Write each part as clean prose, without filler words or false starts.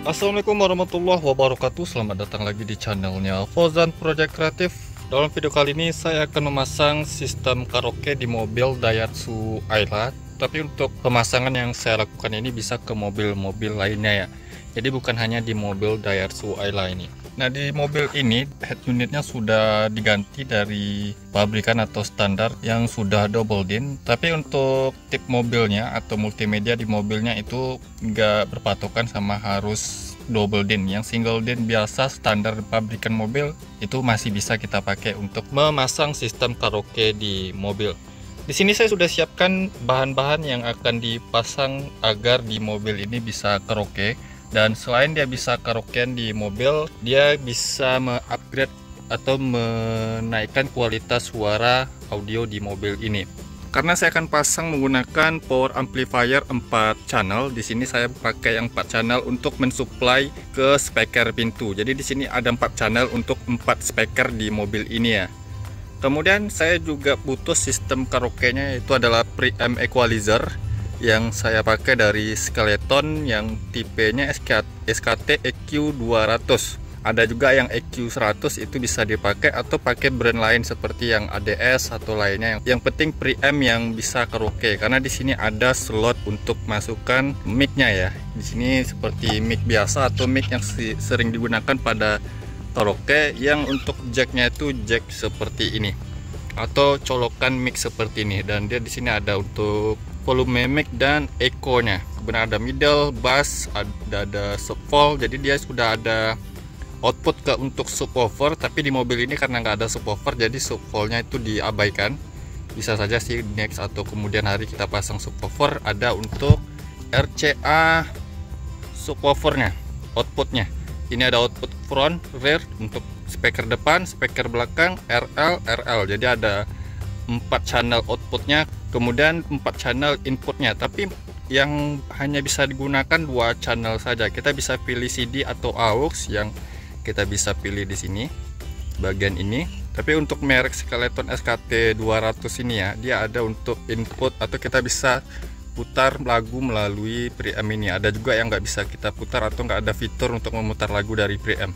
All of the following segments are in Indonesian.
Assalamualaikum warahmatullahi wabarakatuh. Selamat datang lagi di channelnya Fauzan Project Kreatif. Dalam video kali ini saya akan memasang sistem karaoke di mobil Daihatsu Ayla. Tapi untuk pemasangan yang saya lakukan ini bisa ke mobil-mobil lainnya ya. Jadi bukan hanya di mobil Daihatsu Ayla ini. Nah, di mobil ini head unitnya sudah diganti dari pabrikan atau standar yang sudah double din. Tapi untuk tip mobilnya atau multimedia di mobilnya itu nggak berpatokan sama harus double din. Yang single din biasa standar pabrikan mobil itu masih bisa kita pakai untuk memasang sistem karaoke di mobil. Di sini saya sudah siapkan bahan-bahan yang akan dipasang agar di mobil ini bisa karaoke. Dan selain dia bisa karaokean di mobil, dia bisa mengupgrade atau menaikkan kualitas suara audio di mobil ini. Karena saya akan pasang menggunakan power amplifier 4 channel. Di sini saya pakai yang 4 channel untuk mensuplai ke speaker pintu. Jadi di sini ada 4 channel untuk 4 speaker di mobil ini ya. Kemudian saya juga butuh sistem karaoke-nya, itu adalah preamp equalizer yang saya pakai dari Skeleton yang tipenya SKT EQ200. Ada juga yang EQ100, itu bisa dipakai atau pakai brand lain seperti yang ADS atau lainnya. Yang penting preamp yang bisa karaoke, karena di sini ada slot untuk masukkan mic-nya ya. Di sini seperti mic biasa atau mic yang sering digunakan pada karaoke, yang untuk jack-nya itu jack seperti ini atau colokan mic seperti ini. Dan dia di sini ada untuk volume mic dan echo-nya. Kemudian ada middle, bass, ada subwoofer. Jadi dia sudah ada output untuk subwoofer, tapi di mobil ini karena nggak ada subwoofer, jadi subwoofernya itu diabaikan. Bisa saja sih next atau kemudian hari kita pasang subwoofer. Ada untuk RCA subwoofernya, outputnya. Ini ada output front, rear untuk speaker depan, speaker belakang, RL. Jadi ada 4 channel outputnya, kemudian 4 channel inputnya. Tapi yang hanya bisa digunakan 2 channel saja. Kita bisa pilih CD atau AUX, yang kita bisa pilih di sini bagian ini. Tapi untuk merek Skeleton SKT 200 ini ya, dia ada untuk input atau kita bisa putar lagu melalui preamp ini. Ada juga yang nggak bisa kita putar atau nggak ada fitur untuk memutar lagu dari preamp.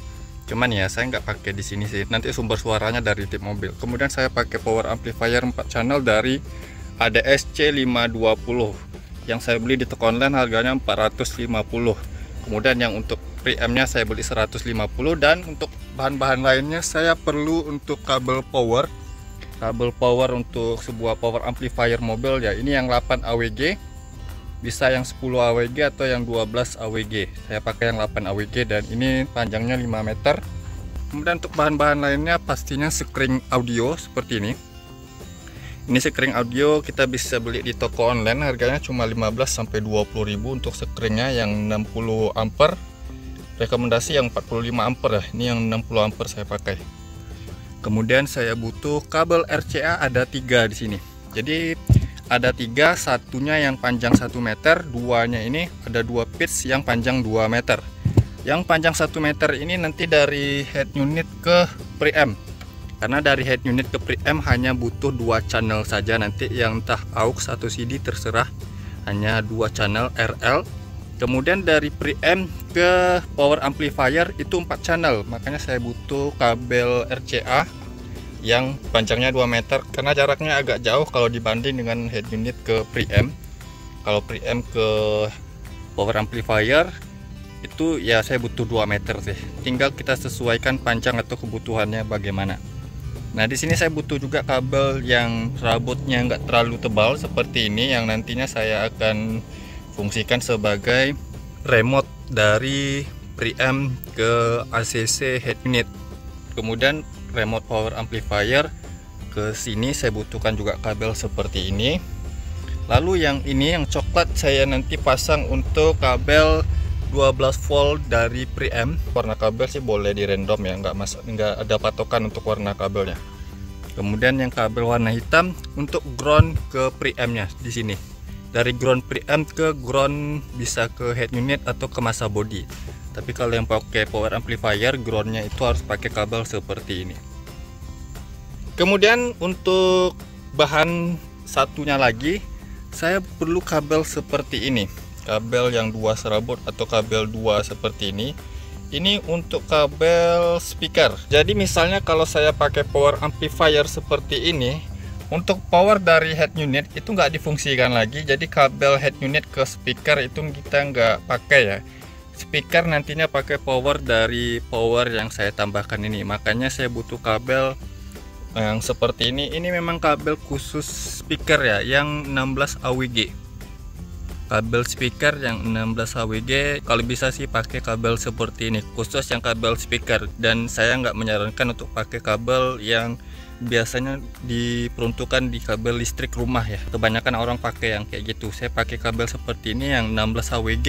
Cuman ya saya nggak pakai di sini sih, nanti sumber suaranya dari tip mobil. Kemudian saya pakai power amplifier 4 channel dari ADS C520 yang saya beli di toko online, harganya 450. Kemudian yang untuk preampnya saya beli 150. Dan untuk bahan-bahan lainnya saya perlu untuk kabel power untuk sebuah power amplifier mobil ya. Ini yang 8 AWG, bisa yang 10 AWG atau yang 12 AWG. Saya pakai yang 8 AWG dan ini panjangnya 5 meter. Kemudian untuk bahan-bahan lainnya pastinya screen audio seperti ini. Ini screen audio kita bisa beli di toko online, harganya cuma 15-20 ribu untuk screennya yang 60 ampere. Rekomendasi yang 45 ampere ya. Ini yang 60 ampere saya pakai. Kemudian saya butuh kabel RCA, ada 3 di sini. Jadi ada 3, satunya yang panjang 1 meter, duanya ini ada 2 pitch yang panjang 2 meter. Yang panjang 1 meter ini nanti dari head unit ke preamp. Karena dari head unit ke preamp hanya butuh 2 channel saja nanti, yang entah AUX atau CD terserah. Hanya 2 channel RL. Kemudian dari preamp ke power amplifier itu 4 channel. Makanya saya butuh kabel RCA yang panjangnya 2 meter, karena jaraknya agak jauh kalau dibanding dengan head unit ke preamp. Kalau preamp ke power amplifier itu ya saya butuh 2 meter sih. Tinggal kita sesuaikan panjang atau kebutuhannya bagaimana. Nah, di sini saya butuh juga kabel yang rabotnya nggak terlalu tebal seperti ini, yang nantinya saya akan fungsikan sebagai remote dari preamp ke ACC head unit. Kemudian remote power amplifier ke sini saya butuhkan juga kabel seperti ini. Lalu yang ini yang coklat saya nanti pasang untuk kabel 12 volt dari preamp. Warna kabel sih boleh di random ya, nggak ada patokan untuk warna kabelnya. Kemudian yang kabel warna hitam untuk ground ke preampnya di sini. Dari ground preamp ke ground bisa ke head unit atau ke masa body. Tapi kalau yang pakai power amplifier, groundnya itu harus pakai kabel seperti ini. Kemudian untuk bahan satunya lagi, saya perlu kabel seperti ini. kabel yang 2 serabut atau kabel 2 seperti ini. Ini untuk kabel speaker. Jadi misalnya kalau saya pakai power amplifier seperti ini, untuk power dari head unit itu nggak difungsikan lagi. Jadi kabel head unit ke speaker itu kita nggak pakai ya. Speaker nantinya pakai power dari power yang saya tambahkan ini. Makanya saya butuh kabel yang seperti ini. Ini memang kabel khusus speaker ya, yang 16 AWG. Kabel speaker yang 16 AWG. Kalau bisa sih pakai kabel seperti ini, khusus yang kabel speaker. Dan saya nggak menyarankan untuk pakai kabel yang biasanya diperuntukkan di kabel listrik rumah ya. Kebanyakan orang pakai yang kayak gitu. Saya pakai kabel seperti ini yang 16 AWG.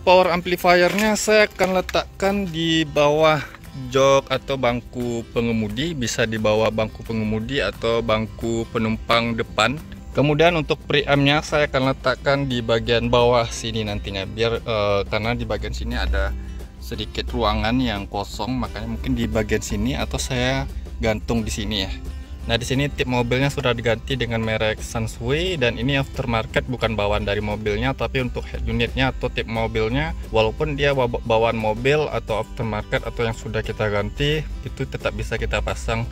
Power amplifiernya saya akan letakkan di bawah jok atau bangku pengemudi. Bisa di bawah bangku pengemudi atau bangku penumpang depan. Kemudian untuk preampnya saya akan letakkan di bagian bawah sini nantinya, biar karena di bagian sini ada sedikit ruangan yang kosong, makanya mungkin di bagian sini atau saya gantung di sini ya. Nah, di sini tip mobilnya sudah diganti dengan merek Sansui, dan ini aftermarket, bukan bawaan dari mobilnya, tapi untuk head unitnya atau tip mobilnya, walaupun dia bawaan mobil atau aftermarket atau yang sudah kita ganti, itu tetap bisa kita pasang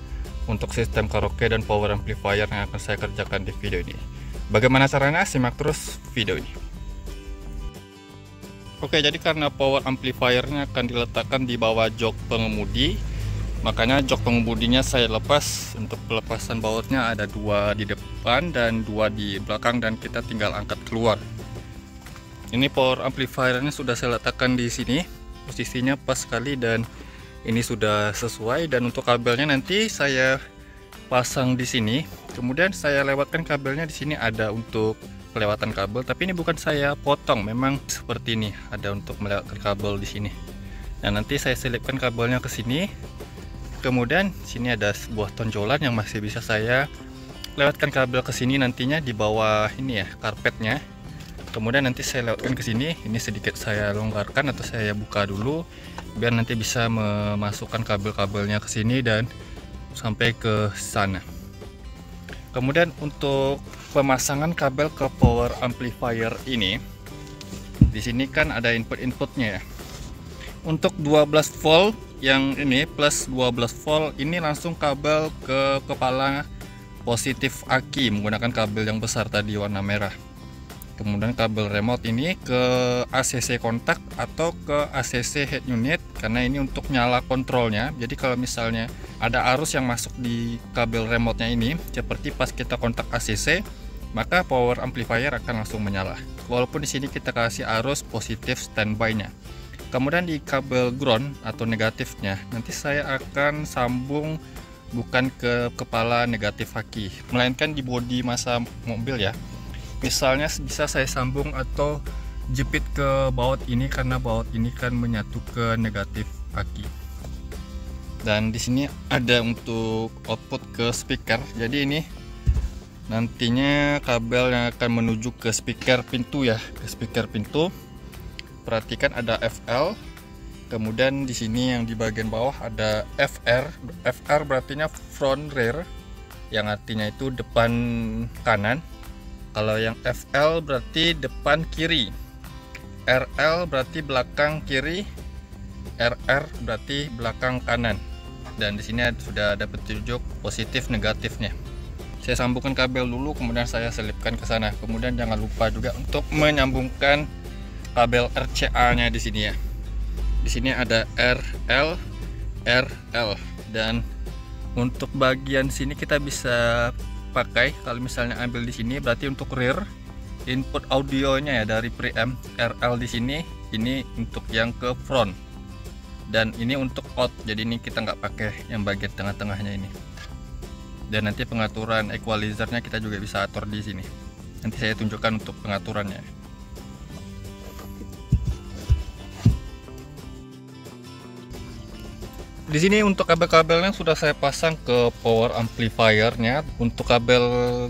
untuk sistem karaoke dan power amplifier yang akan saya kerjakan di video ini. Bagaimana caranya? Simak terus video ini. Oke, jadi karena power amplifiernya akan diletakkan di bawah jok pengemudi, makanya jok pengemudinya saya lepas. Untuk pelepasan bautnya ada 2 di depan dan 2 di belakang, dan kita tinggal angkat keluar. Ini power amplifiernya sudah saya letakkan di sini, posisinya pas sekali dan ini sudah sesuai. Dan untuk kabelnya nanti saya pasang di sini, kemudian saya lewatkan kabelnya. Di sini ada untuk kelewatan kabel, tapi ini bukan saya potong, memang seperti ini ada untuk melewatkan kabel di sini. Dan nanti saya selipkan kabelnya ke sini. Kemudian sini ada sebuah tonjolan yang masih bisa saya lewatkan kabel ke sini nantinya di bawah ini ya, karpetnya. Kemudian nanti saya lewatkan ke sini. Ini sedikit saya longgarkan atau saya buka dulu biar nanti bisa memasukkan kabel-kabelnya ke sini dan sampai ke sana. Kemudian untuk pemasangan kabel ke power amplifier ini, di sini kan ada input-inputnya ya. Untuk 12 volt yang ini plus 12 volt ini langsung kabel ke kepala positif aki menggunakan kabel yang besar tadi warna merah. Kemudian kabel remote ini ke ACC kontak atau ke ACC head unit, karena ini untuk nyala kontrolnya. Jadi kalau misalnya ada arus yang masuk di kabel remote-nya ini, seperti pas kita kontak ACC, maka power amplifier akan langsung menyala. Walaupun di sini kita kasih arus positif standby-nya. Kemudian di kabel ground atau negatifnya, nanti saya akan sambung bukan ke kepala negatif aki, melainkan di bodi masa mobil ya. Misalnya bisa saya sambung atau jepit ke baut ini, karena baut ini kan menyatu ke negatif aki. Dan di sini ada untuk output ke speaker. Jadi ini nantinya kabel yang akan menuju ke speaker pintu ya, ke speaker pintu. Perhatikan ada FL. Kemudian di sini yang di bagian bawah ada FR. FR berarti front rear, yang artinya itu depan kanan. Kalau yang FL berarti depan kiri, RL berarti belakang kiri, RR berarti belakang kanan. Dan di sini sudah ada petunjuk positif negatifnya. Saya sambungkan kabel dulu, kemudian saya selipkan ke sana. Kemudian jangan lupa juga untuk menyambungkan kabel RCA-nya di sini ya. Di sini ada RL, RL, dan untuk bagian sini kita bisa pakai, kalau misalnya ambil di sini berarti untuk rear input audionya ya dari preamp. RL di sini, ini untuk yang ke front, dan ini untuk out. Jadi ini kita nggak pakai yang bagian tengah-tengahnya ini. Dan nanti pengaturan equalizernya kita juga bisa atur di sini. Nanti saya tunjukkan untuk pengaturannya. Di sini untuk kabel-kabelnya sudah saya pasang ke power amplifiernya. Untuk kabel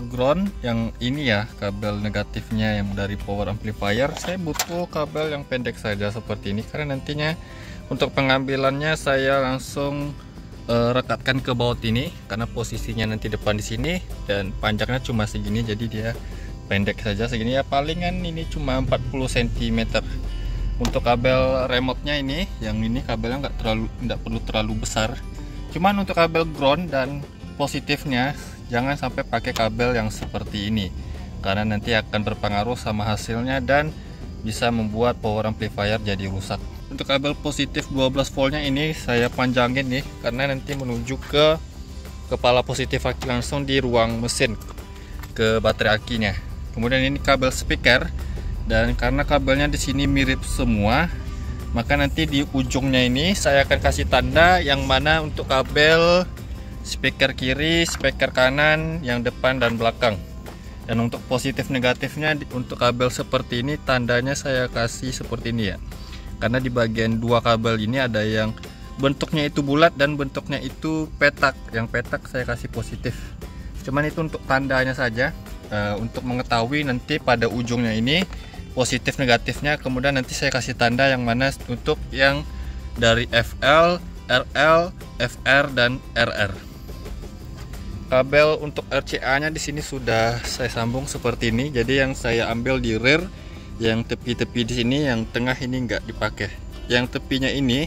ground yang ini ya, kabel negatifnya yang dari power amplifier, saya butuh kabel yang pendek saja seperti ini, karena nantinya untuk pengambilannya saya langsung rekatkan ke baut ini, karena posisinya nanti depan di sini dan panjangnya cuma segini, jadi dia pendek saja segini ya, palingan ini cuma 40 cm. Untuk kabel remote-nya ini, yang ini kabelnya nggak perlu terlalu besar. Cuman untuk kabel ground dan positifnya jangan sampai pakai kabel yang seperti ini, karena nanti akan berpengaruh sama hasilnya dan bisa membuat power amplifier jadi rusak. Untuk kabel positif 12 voltnya ini saya panjangin nih, karena nanti menuju ke kepala positif aki langsung di ruang mesin ke baterai akinya. Kemudian ini kabel speaker, dan karena kabelnya di sini mirip semua, maka nanti di ujungnya ini saya akan kasih tanda yang mana untuk kabel speaker kiri, speaker kanan, yang depan dan belakang. Dan untuk positif negatifnya untuk kabel seperti ini tandanya saya kasih seperti ini ya. Karena di bagian dua kabel ini ada yang bentuknya itu bulat dan bentuknya itu petak. Yang petak saya kasih positif. Cuman itu untuk tandanya saja, untuk mengetahui nanti pada ujungnya ini positif negatifnya. Kemudian nanti saya kasih tanda yang mana untuk yang dari FL, RL, FR dan RR. Kabel untuk RCA nya di sini sudah saya sambung seperti ini. Jadi yang saya ambil di rear, yang tepi-tepi di sini, yang tengah ini nggak dipakai. Yang tepinya ini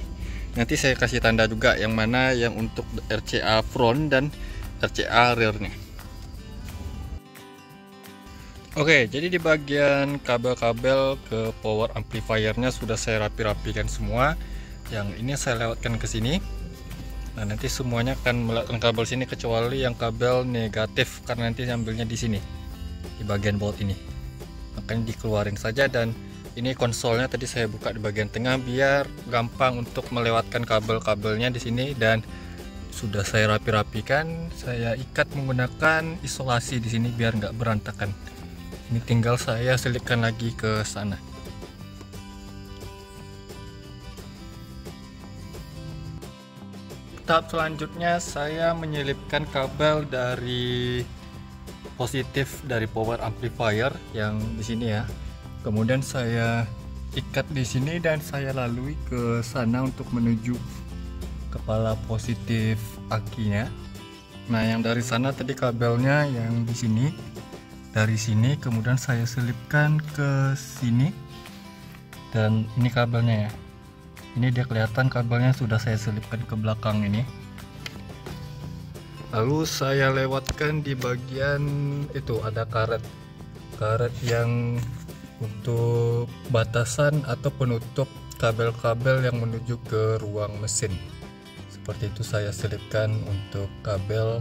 nanti saya kasih tanda juga yang mana yang untuk RCA front dan RCA rearnya. Oke, jadi di bagian kabel-kabel ke power amplifiernya sudah saya rapi-rapikan semua. Yang ini saya lewatkan ke sini. Nah, nanti semuanya akan melewatkan kabel sini kecuali yang kabel negatif, karena nanti ambilnya di sini di bagian baut ini. Makanya dikeluarin saja. Dan ini konsolnya tadi saya buka di bagian tengah biar gampang untuk melewatkan kabel-kabelnya di sini, dan sudah saya rapi-rapikan. Saya ikat menggunakan isolasi di sini biar nggak berantakan. Ini tinggal saya selipkan lagi ke sana. Tahap selanjutnya saya menyelipkan kabel dari positif dari power amplifier yang di sini ya. Kemudian saya ikat di sini dan saya lalui ke sana untuk menuju kepala positif akinya. Nah, yang dari sana tadi kabelnya yang di sini. Dari sini kemudian saya selipkan ke sini, dan ini kabelnya ya. Ini dia kelihatan kabelnya sudah saya selipkan ke belakang ini. Lalu saya lewatkan di bagian itu ada karet yang untuk batasan atau penutup kabel-kabel yang menuju ke ruang mesin. Seperti itu saya selipkan untuk kabel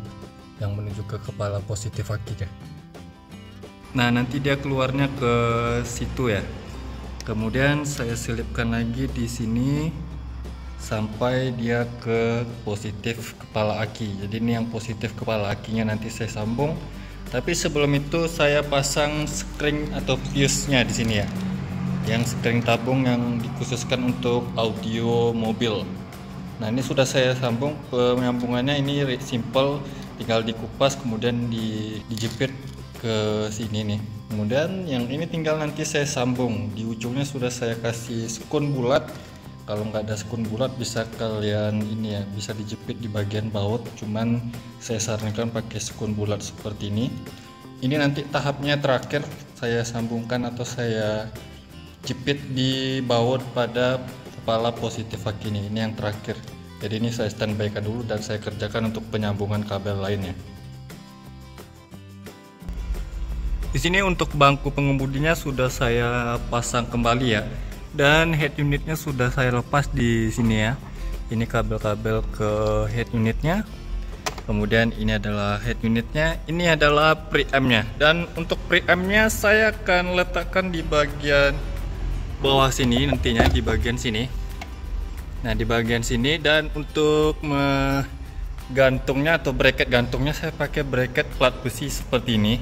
yang menuju ke kepala positif akinya. Nah, nanti dia keluarnya ke situ ya. Kemudian saya selipkan lagi di sini sampai dia ke positif kepala aki. Jadi ini yang positif kepala akinya nanti saya sambung. Tapi sebelum itu saya pasang spring atau fuse-nya di sini ya. Yang spring tabung yang dikhususkan untuk audio mobil. Nah, ini sudah saya sambung. Penyambungannya ini simple, tinggal dikupas kemudian dijepit ke sini nih. Kemudian yang ini tinggal nanti saya sambung. Di ujungnya sudah saya kasih sekun bulat. Kalau nggak ada sekun bulat bisa kalian ini ya, bisa dijepit di bagian baut. Cuman saya sarankan pakai sekun bulat seperti ini. Ini nanti tahapnya terakhir saya sambungkan atau saya jepit di baut pada kepala positif aki ini. Ini yang terakhir. Jadi ini saya standby kan dulu dan saya kerjakan untuk penyambungan kabel lainnya. Di sini untuk bangku pengemudinya sudah saya pasang kembali ya, dan head unitnya sudah saya lepas di sini ya. Ini kabel-kabel ke head unitnya. Kemudian ini adalah head unitnya, ini adalah preampnya. Dan untuk preampnya saya akan letakkan di bagian bawah sini nantinya, di bagian sini. Nah, di bagian sini. Dan untuk gantungnya atau bracket gantungnya saya pakai bracket plat besi seperti ini,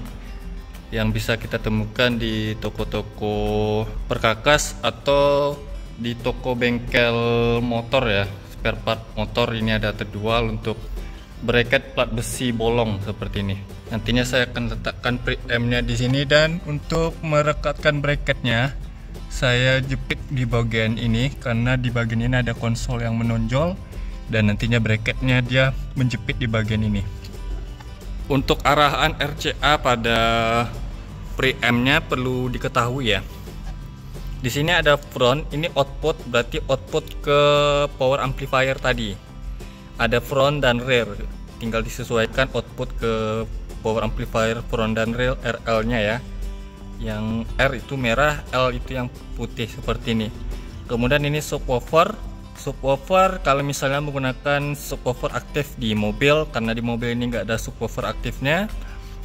yang bisa kita temukan di toko-toko perkakas atau di toko bengkel motor ya, spare part motor. Ini ada terjual untuk bracket plat besi bolong seperti ini. Nantinya saya akan letakkan preampnya di sini, dan untuk merekatkan bracketnya saya jepit di bagian ini karena di bagian ini ada konsol yang menonjol, dan nantinya bracketnya dia menjepit di bagian ini. Untuk arahan RCA pada preamp-nya perlu diketahui ya. Di sini ada front, ini output, berarti output ke power amplifier tadi. Ada front dan rear, tinggal disesuaikan output ke power amplifier front dan rear RL-nya ya. Yang R itu merah, L itu yang putih seperti ini. Kemudian ini subwoofer. Subwoofer kalau misalnya menggunakan subwoofer aktif di mobil, karena di mobil ini nggak ada subwoofer aktifnya,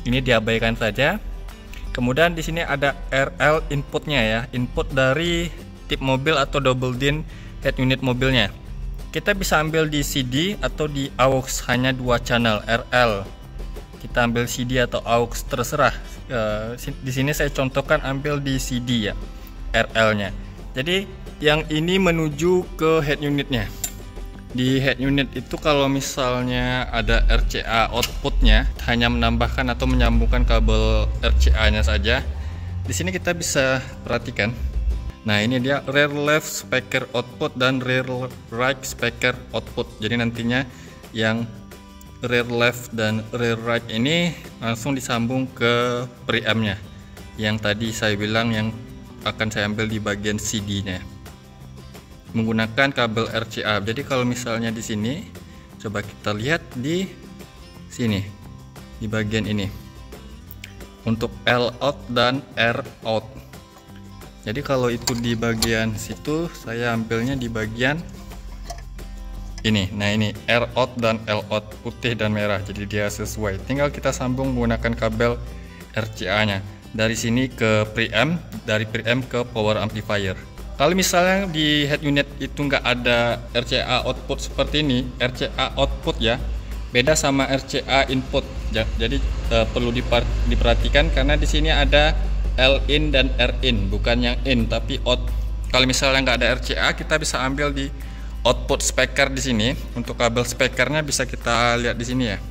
ini diabaikan saja. Kemudian di sini ada RL inputnya ya, input dari tip mobil atau double din head unit mobilnya. Kita bisa ambil di CD atau di AUX, hanya 2 channel RL. Kita ambil CD atau AUX terserah. Di sini saya contohkan ambil di CD ya, RL-nya. Jadi yang ini menuju ke head unitnya. Di head unit itu kalau misalnya ada RCA outputnya, hanya menambahkan atau menyambungkan kabel RCA-nya saja. Di sini kita bisa perhatikan. Nah, ini dia rear left speaker output dan rear right speaker output. Jadi nantinya yang rear left dan rear right ini langsung disambung ke preamp-nya. Yang tadi saya bilang yang akan saya ambil di bagian CD-nya. Menggunakan kabel RCA. Jadi kalau misalnya di sini, coba kita lihat di sini, di bagian ini, untuk L out dan R out. Jadi kalau itu di bagian situ, saya ambilnya di bagian ini. Nah, ini R out dan L out, putih dan merah, jadi dia sesuai. Tinggal kita sambung menggunakan kabel RCA-nya dari sini ke preamp, dari preamp ke power amplifier. Kalau misalnya di head unit itu nggak ada RCA output seperti ini, RCA output ya, beda sama RCA input. Jadi perlu diperhatikan karena di sini ada L in dan R in, bukan yang in tapi out. Kalau misalnya nggak ada RCA, kita bisa ambil di output speaker di sini. Untuk kabel speakernya bisa kita lihat di sini ya.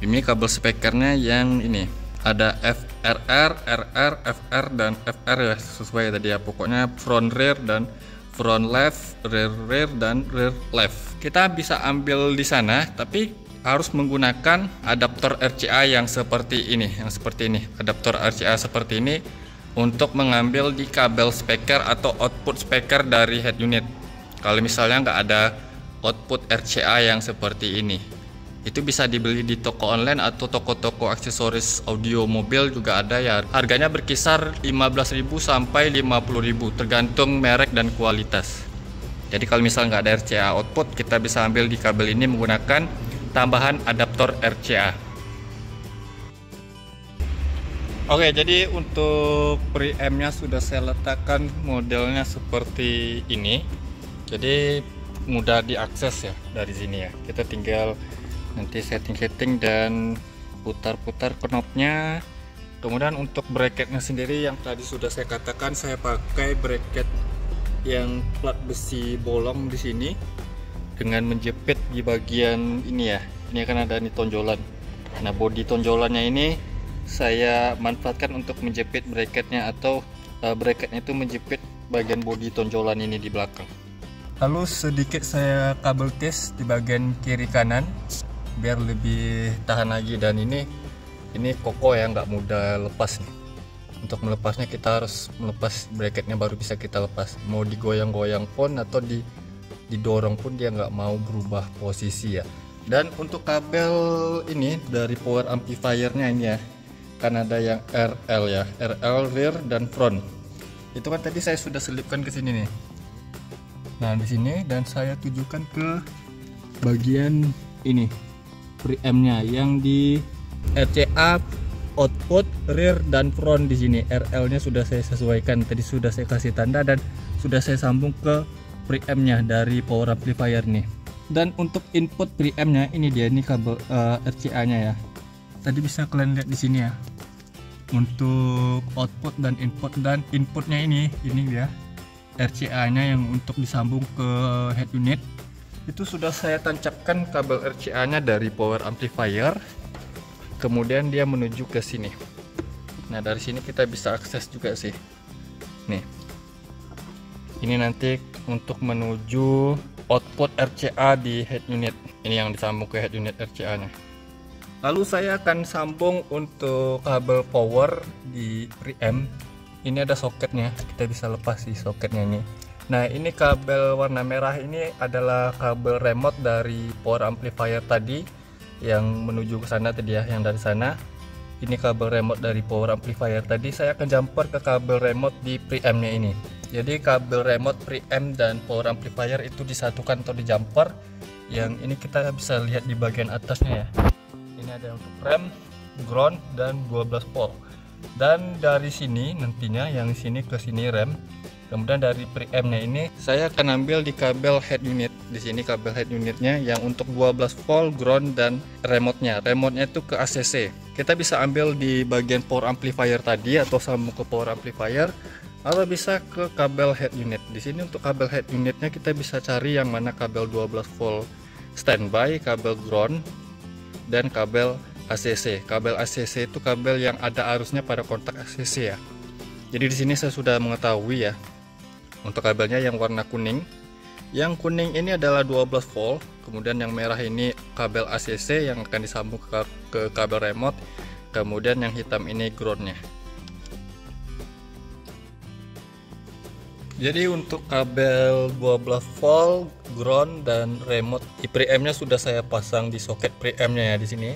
Ini kabel speakernya yang ini. Ada FRR, RR, FR dan FR ya, sesuai tadi ya. Pokoknya front rear dan front left, rear rear dan rear left. Kita bisa ambil di sana, tapi harus menggunakan adaptor RCA yang seperti ini, Adaptor RCA seperti ini untuk mengambil di kabel speaker atau output speaker dari head unit. Kalau misalnya nggak ada output RCA yang seperti ini, itu bisa dibeli di toko online atau toko-toko aksesoris audio mobil juga ada ya. Harganya berkisar 15.000 sampai 50.000 tergantung merek dan kualitas. Jadi kalau misalnya nggak ada RCA output, kita bisa ambil di kabel ini menggunakan tambahan adaptor RCA. Oke, jadi untuk preamp-nya sudah saya letakkan modelnya seperti ini. Jadi mudah diakses ya dari sini ya. Kita tinggal nanti setting-setting dan putar-putar knobnya. Kemudian untuk bracketnya sendiri yang tadi sudah saya katakan, saya pakai bracket yang plat besi bolong di sini dengan menjepit di bagian ini ya. Ini akan ada nih tonjolan. Nah, bodi tonjolannya ini saya manfaatkan untuk menjepit bracketnya, atau bracketnya itu menjepit bagian bodi tonjolan ini di belakang. Lalu sedikit saya kabel tes di bagian kiri kanan biar lebih tahan lagi. Dan ini kokoh ya, nggak mudah lepas nih. Untuk melepasnya kita harus melepas bracketnya baru bisa kita lepas. Mau digoyang-goyang pun atau didorong pun dia nggak mau berubah posisi ya. Dan untuk kabel ini dari power amplifiernya ini ya, kan ada yang RL ya, RL rear dan front. Itu kan tadi saya sudah selipkan ke sini nih. Nah di sini, dan saya tujukan ke bagian ini preamp-nya yang di RCA output rear dan front. Di sini RL-nya sudah saya sesuaikan, tadi sudah saya kasih tanda dan sudah saya sambung ke preamp-nya dari power amplifier nih. Dan untuk input preamp-nya ini dia, ini kabel RCA-nya ya. Tadi bisa kalian lihat di sini ya. Untuk output dan inputnya ini dia RCA-nya yang untuk disambung ke head unit. Itu sudah saya tancapkan kabel RCA-nya dari power amplifier, kemudian dia menuju ke sini. Nah dari sini kita bisa akses juga sih. Nih, ini nanti untuk menuju output RCA di head unit. Ini yang disambung ke head unit RCA-nya. Lalu saya akan sambung untuk kabel power di preamp. Ini ada soketnya, kita bisa lepas sih soketnya ini. Nah, ini kabel warna merah ini adalah kabel remote dari power amplifier tadi yang menuju ke sana tadi ya, yang dari sana. Ini kabel remote dari power amplifier tadi. Saya akan jumper ke kabel remote di preampnya ini. Jadi kabel remote preamp dan power amplifier itu disatukan atau di jumper. Yang ini kita bisa lihat di bagian atasnya ya. Ini ada untuk rem, ground, dan 12 volt. Dan dari sini nantinya yang sini ke sini rem. Kemudian dari preampnya ini saya akan ambil di kabel head unit. Di sini kabel head unitnya yang untuk 12 volt, ground, dan remote-nya. Remote-nya itu ke ACC. Kita bisa ambil di bagian power amplifier tadi atau sambung ke power amplifier, atau bisa ke kabel head unit. Di sini untuk kabel head unitnya kita bisa cari yang mana kabel 12 volt standby, kabel ground, dan kabel ACC. Kabel ACC itu kabel yang ada arusnya pada kontak ACC ya. Jadi di sini saya sudah mengetahui ya. Untuk kabelnya yang warna kuning. Yang kuning ini adalah 12 volt. Kemudian yang merah ini kabel ACC yang akan disambung ke kabel remote. Kemudian yang hitam ini groundnya. Jadi untuk kabel 12 volt, ground, dan remote di preampnya sudah saya pasang di soket preampnya ya di sini.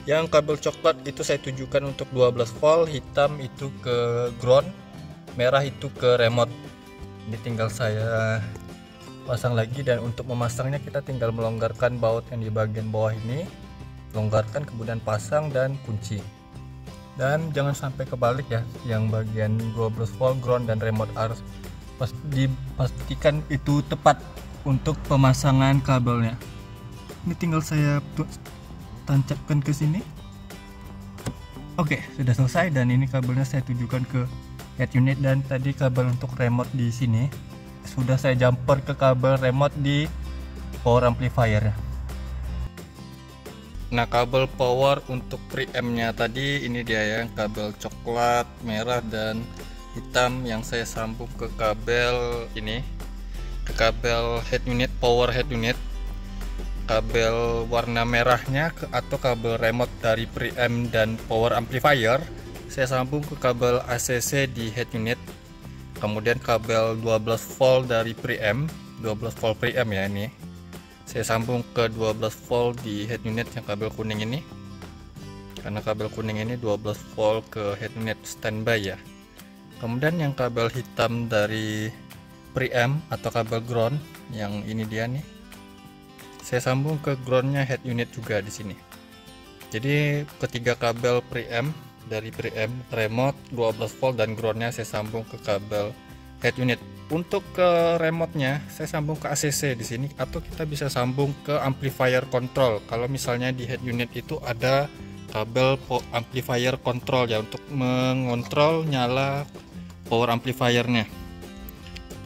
Yang kabel coklat itu saya tujukan untuk 12 volt, hitam itu ke ground, merah itu ke remote. Ini tinggal saya pasang lagi, dan untuk memasangnya kita tinggal melonggarkan baut yang di bagian bawah ini, longgarkan kemudian pasang dan kunci. Dan jangan sampai kebalik ya, yang bagian 12 volt, ground, dan remote harus dipastikan itu tepat untuk pemasangan kabelnya. Ini tinggal saya tancapkan ke sini. Oke, sudah selesai, dan ini kabelnya saya tujukan ke head unit, dan tadi kabel untuk remote di sini sudah saya jumper ke kabel remote di power amplifier. Nah, kabel power untuk preampnya tadi ini dia ya, kabel coklat, merah, dan hitam yang saya sambung ke kabel ini, ke kabel head unit, power head unit. Kabel warna merahnya atau kabel remote dari preamp dan power amplifier saya sambung ke kabel ACC di head unit. Kemudian kabel 12 volt dari preamp, 12 volt preamp ya, ini saya sambung ke 12 volt di head unit yang kabel kuning ini, karena kabel kuning ini 12 volt ke head unit standby ya. Kemudian yang kabel hitam dari preamp atau kabel ground yang ini dia nih, saya sambung ke groundnya head unit juga di sini. Jadi ketiga kabel preamp dari preamp, remote, 12 volt, dan groundnya saya sambung ke kabel head unit. Untuk ke remote-nya saya sambung ke ACC di sini, atau kita bisa sambung ke amplifier control. Kalau misalnya di head unit itu ada kabel amplifier control ya, untuk mengontrol nyala power amplifiernya.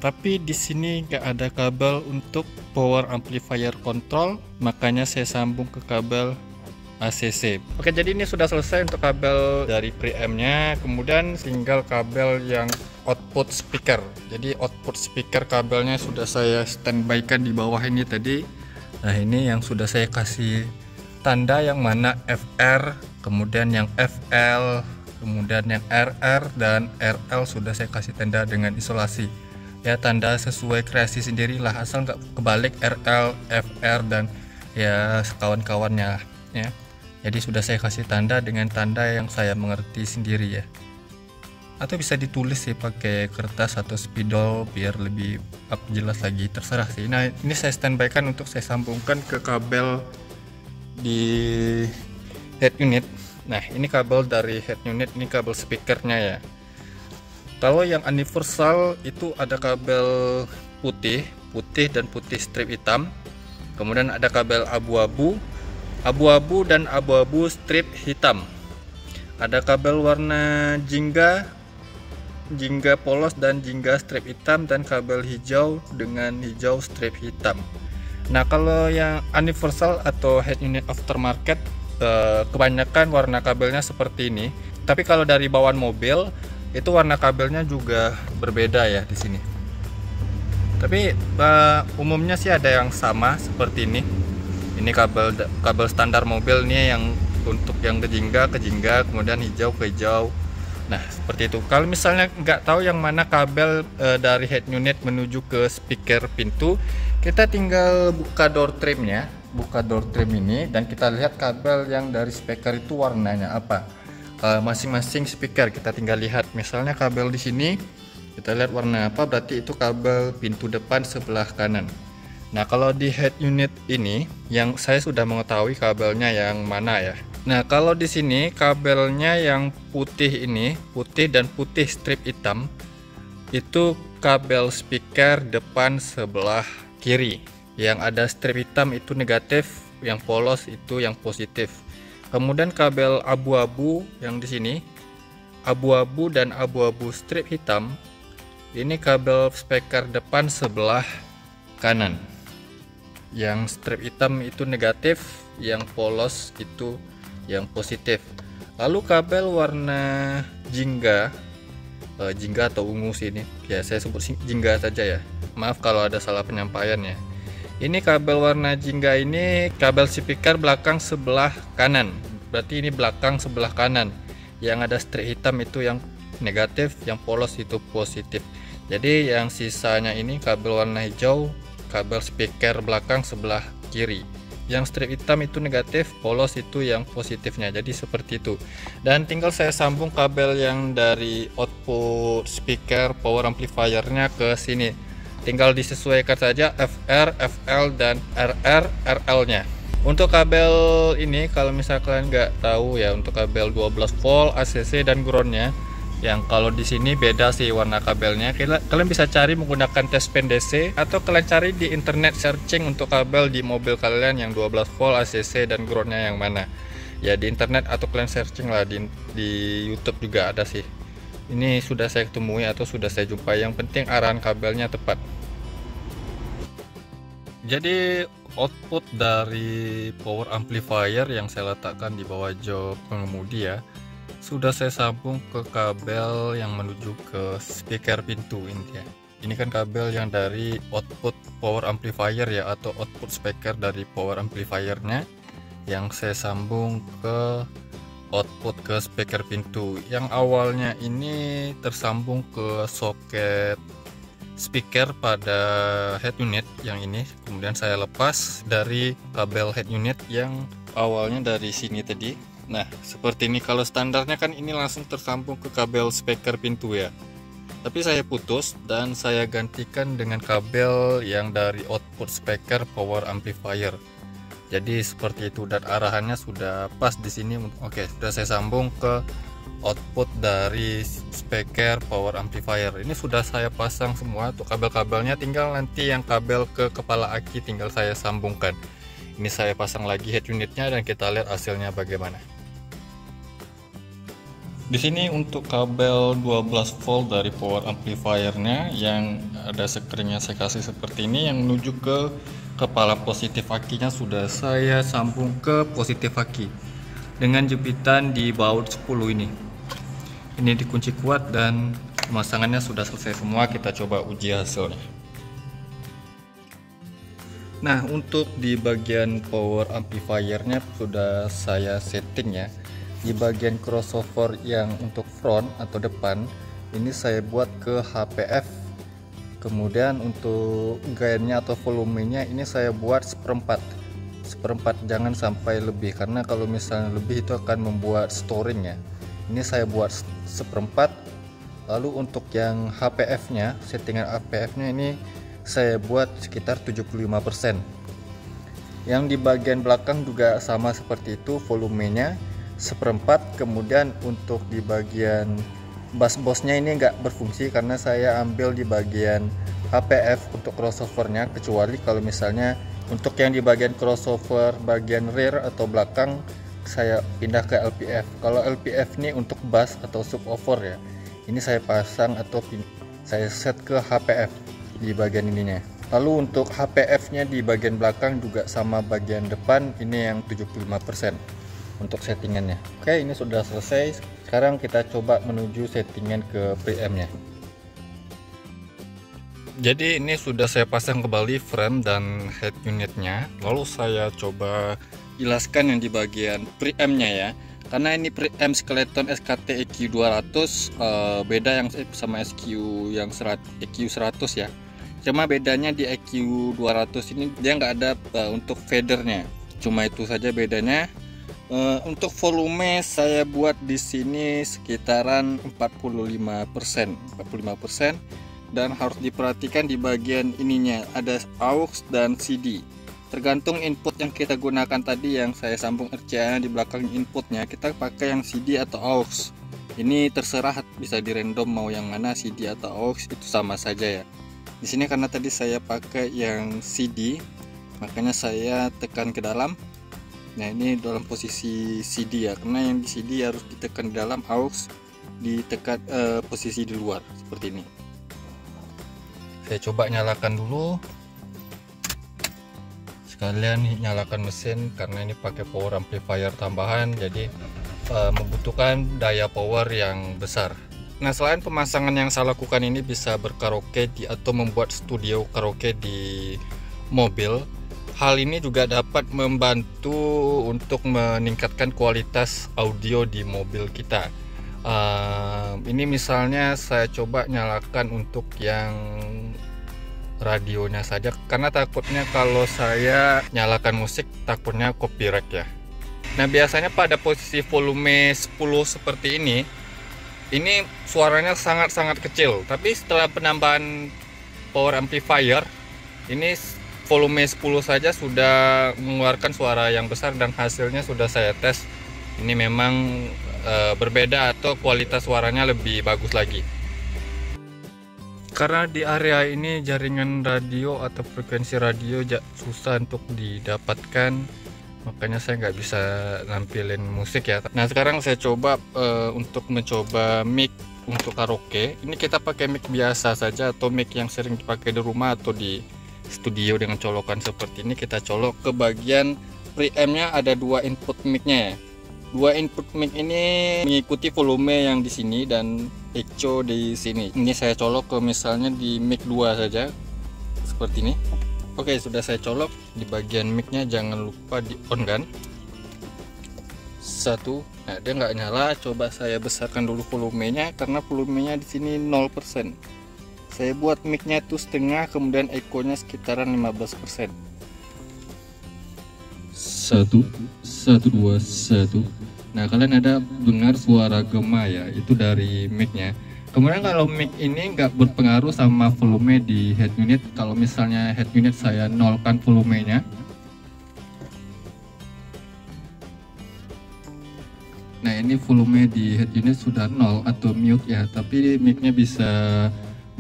Tapi di sini nggak ada kabel untuk power amplifier control, makanya saya sambung ke kabel ACC. Oke, jadi ini sudah selesai untuk kabel dari preampnya. Kemudian tinggal kabel yang output speaker. Jadi output speaker kabelnya sudah saya standby-kan di bawah ini tadi. Nah, ini yang sudah saya kasih tanda yang mana FR, kemudian yang FL, kemudian yang RR dan RL sudah saya kasih tanda dengan isolasi. Ya, tanda sesuai kreasi sendirilah, asal nggak kebalik RL, FR, dan ya kawan-kawannya ya. Jadi sudah saya kasih tanda dengan tanda yang saya mengerti sendiri ya. Atau bisa ditulis sih pakai kertas atau spidol biar lebih jelas lagi, terserah sih. Nah, ini saya standby-kan untuk saya sambungkan ke kabel di head unit. Nah, ini kabel dari head unit, ini kabel speakernya ya. Kalau yang universal itu ada kabel putih dan putih strip hitam. Kemudian ada kabel abu-abu dan abu-abu strip hitam. Ada kabel warna jingga polos dan jingga strip hitam, dan kabel hijau dengan hijau strip hitam. Nah, kalau yang universal atau head unit aftermarket kebanyakan warna kabelnya seperti ini. Tapi kalau dari bawaan mobil itu warna kabelnya juga berbeda ya di sini. Tapi umumnya sih ada yang sama seperti ini. Ini kabel standar mobil nih yang untuk yang ke jingga, kemudian hijau ke hijau. Nah, seperti itu. Kalau misalnya nggak tahu yang mana kabel dari head unit menuju ke speaker pintu, kita tinggal buka door trimnya, buka door trim ini, dan kita lihat kabel yang dari speaker itu warnanya apa. Masing-masing speaker kita tinggal lihat. Misalnya kabel di sini, kita lihat warna apa, berarti itu kabel pintu depan sebelah kanan. Nah, kalau di head unit ini, yang saya sudah mengetahui kabelnya yang mana ya. Nah, kalau di sini kabelnya yang putih ini, putih dan putih strip hitam, itu kabel speaker depan sebelah kiri. Yang ada strip hitam itu negatif, yang polos itu yang positif. Kemudian kabel abu-abu yang di sini, abu-abu dan abu-abu strip hitam, ini kabel speaker depan sebelah kanan. Yang strip hitam itu negatif, yang polos itu yang positif. Lalu kabel warna jingga, jingga atau ungu sini, ya saya sebut jingga saja ya. Maaf kalau ada salah penyampaian ya. Ini kabel warna jingga ini kabel speaker belakang sebelah kanan. Berarti ini belakang sebelah kanan. Yang ada strip hitam itu yang negatif, yang polos itu positif. Jadi yang sisanya ini kabel warna hijau, kabel speaker belakang sebelah kiri. Yang strip hitam itu negatif, polos itu yang positifnya. Jadi seperti itu. Dan tinggal saya sambung kabel yang dari output speaker power amplifiernya ke sini. Tinggal disesuaikan saja FR, FL, dan RR, RL-nya. Untuk kabel ini, kalau misalnya kalian nggak tahu ya, untuk kabel 12 volt, ACC, dan groundnya, yang kalau di sini beda sih warna kabelnya. Kalian bisa cari menggunakan test pen DC, atau kalian cari di internet searching untuk kabel di mobil kalian yang 12 volt, ACC, dan groundnya yang mana. Ya di internet, atau kalian searching lah di YouTube juga ada sih. Ini sudah saya temui atau sudah saya jumpai. Yang penting arahan kabelnya tepat. Jadi output dari power amplifier yang saya letakkan di bawah jok pengemudi ya, sudah saya sambung ke kabel yang menuju ke speaker pintu ini ya. Ini kan kabel yang dari output power amplifier ya, atau output speaker dari power amplifiernya, yang saya sambung ke output ke speaker pintu. Yang awalnya ini tersambung ke soket speaker pada head unit yang ini, kemudian saya lepas dari kabel head unit yang awalnya dari sini tadi. Nah seperti ini. Kalau standarnya kan ini langsung tersambung ke kabel speaker pintu ya, tapi saya putus dan saya gantikan dengan kabel yang dari output speaker power amplifier. Jadi seperti itu, dan arahannya sudah pas di sini. Oke, sudah saya sambung ke output dari speaker power amplifier. Ini sudah saya pasang semua untuk kabel-kabelnya, tinggal nanti yang kabel ke kepala aki tinggal saya sambungkan. Ini saya pasang lagi head unitnya dan kita lihat hasilnya bagaimana. Di sini untuk kabel 12 volt dari power amplifiernya yang ada sekringnya saya kasih seperti ini, yang menuju ke kepala positif akinya sudah saya sambung ke positif aki dengan jepitan di baut 10 ini. Ini dikunci kuat dan pemasangannya sudah selesai semua. Kita coba uji hasilnya. Nah, untuk di bagian power amplifiernya sudah saya setting ya. Di bagian crossover yang untuk front atau depan ini saya buat ke HPF. Kemudian untuk gainnya atau volumenya ini saya buat seperempat, jangan sampai lebih, karena kalau misalnya lebih itu akan membuat storing ya. Ini saya buat seperempat. Lalu untuk yang HPF nya, settingan HPF nya ini saya buat sekitar 75%. Yang di bagian belakang juga sama seperti itu, volumenya seperempat. Kemudian untuk di bagian bass boxnya ini nggak berfungsi karena saya ambil di bagian HPF untuk crossovernya, kecuali kalau misalnya untuk yang di bagian crossover bagian rear atau belakang saya pindah ke LPF. Kalau LPF ini untuk bass atau subwoofer ya, ini saya pasang atau saya set ke HPF di bagian ininya. Lalu untuk HPF nya di bagian belakang juga sama bagian depan, ini yang 75% untuk settingannya. Oke, ini sudah selesai. Sekarang kita coba menuju settingan ke preamp nya. Jadi ini sudah saya pasang kembali frame dan head unitnya. Lalu saya coba jelaskan yang di bagian preamp-nya ya. Karena ini preamp Skeleton SKT EQ200 beda yang sama EQ100 ya. Cuma bedanya di EQ200 ini dia nggak ada untuk fadernya. Cuma itu saja bedanya. Untuk volume saya buat di sini sekitaran 45%, dan harus diperhatikan di bagian ininya ada aux dan CD. Tergantung input yang kita gunakan tadi, yang saya sambung RCA di belakang inputnya, kita pakai yang CD atau aux. Ini terserah, bisa di random mau yang mana, CD atau aux itu sama saja ya. Di sini karena tadi saya pakai yang CD, makanya saya tekan ke dalam. Nah ini dalam posisi CD ya, karena yang di CD harus ditekan di dalam, aux ditekan posisi di luar seperti ini. Saya coba nyalakan dulu. Sekalian nyalakan mesin karena ini pakai power amplifier tambahan, jadi membutuhkan daya power yang besar. Nah, selain pemasangan yang saya lakukan ini bisa berkaraoke atau membuat studio karaoke di mobil, hal ini juga dapat membantu untuk meningkatkan kualitas audio di mobil kita. Ini misalnya saya coba nyalakan untuk yang radionya saja, karena takutnya kalau saya nyalakan musik takutnya copyright ya. Nah biasanya pada posisi volume 10 seperti ini suaranya sangat-sangat kecil, tapi setelah penambahan power amplifier ini volume 10 saja sudah mengeluarkan suara yang besar, dan hasilnya sudah saya tes, ini memang berbeda atau kualitas suaranya lebih bagus lagi. Karena di area ini jaringan radio atau frekuensi radio susah untuk didapatkan, makanya saya nggak bisa nampilin musik ya. Nah sekarang saya coba untuk mencoba mic untuk karaoke. Ini kita pakai mic biasa saja atau mic yang sering dipakai di rumah atau di studio dengan colokan seperti ini. Kita colok ke bagian preamp-nya, ada dua input mic-nya ya. Dua input mic ini mengikuti volume yang di sini dan echo di sini. Ini saya colok ke misalnya di mic 2 saja seperti ini. Oke, sudah saya colok di bagian mic-nya, jangan lupa di on kan. Satu. Nah, dia nggak nyala. Coba saya besarkan dulu volumenya karena volumenya di sini 0%. Saya buat mic-nya itu setengah, kemudian echo-nya sekitaran 15%. 1, 1, 2, 1. Nah kalian ada dengar suara gema ya, itu dari mic-nya. Kemudian kalau mic ini nggak berpengaruh sama volume di head unit. Kalau misalnya head unit saya nolkan volumenya, nah ini volume di head unit sudah 0 atau mute ya, tapi mic-nya bisa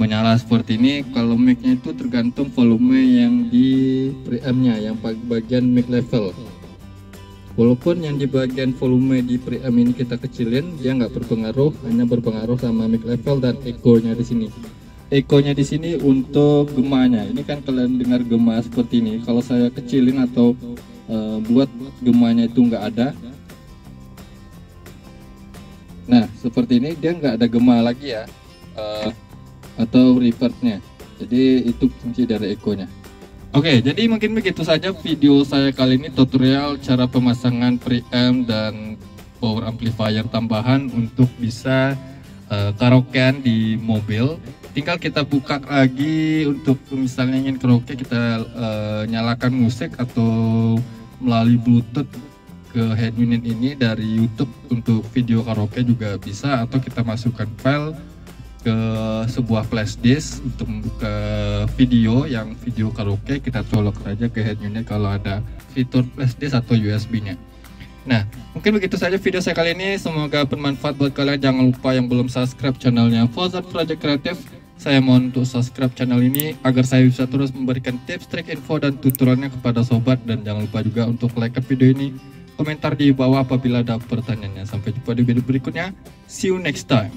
menyala seperti ini. Kalau mic-nya itu tergantung volume yang di preamp-nya, yang bagian mic level. Walaupun yang di bagian volume di preamp ini kita kecilin, dia nggak berpengaruh, hanya berpengaruh sama mic level dan echo-nya di sini. Echo-nya di sini untuk gemanya. Ini kan kalian dengar gema seperti ini. Kalau saya kecilin atau buat gemanya itu nggak ada, nah seperti ini dia nggak ada gema lagi ya, atau reverb-nya. Jadi itu fungsi dari echo-nya. Oke, jadi mungkin begitu saja video saya kali ini, tutorial cara pemasangan preamp dan power amplifier tambahan untuk bisa karaokean di mobil. Tinggal kita buka lagi untuk misalnya ingin karaoke, kita nyalakan musik atau melalui Bluetooth ke head unit ini dari YouTube. Untuk video karaoke juga bisa, atau kita masukkan file ke sebuah flash disk untuk membuka video yang video karaoke, kita colok saja ke head unit kalau ada fitur flash disk atau USB-nya. Nah, mungkin begitu saja video saya kali ini, semoga bermanfaat buat kalian. Jangan lupa yang belum subscribe channelnya Fauzan Project Creative, saya mohon untuk subscribe channel ini agar saya bisa terus memberikan tips, trik, info, dan tutorialnya kepada sobat. Dan jangan lupa juga untuk like video ini, komentar di bawah apabila ada pertanyaannya. Sampai jumpa di video berikutnya, see you next time.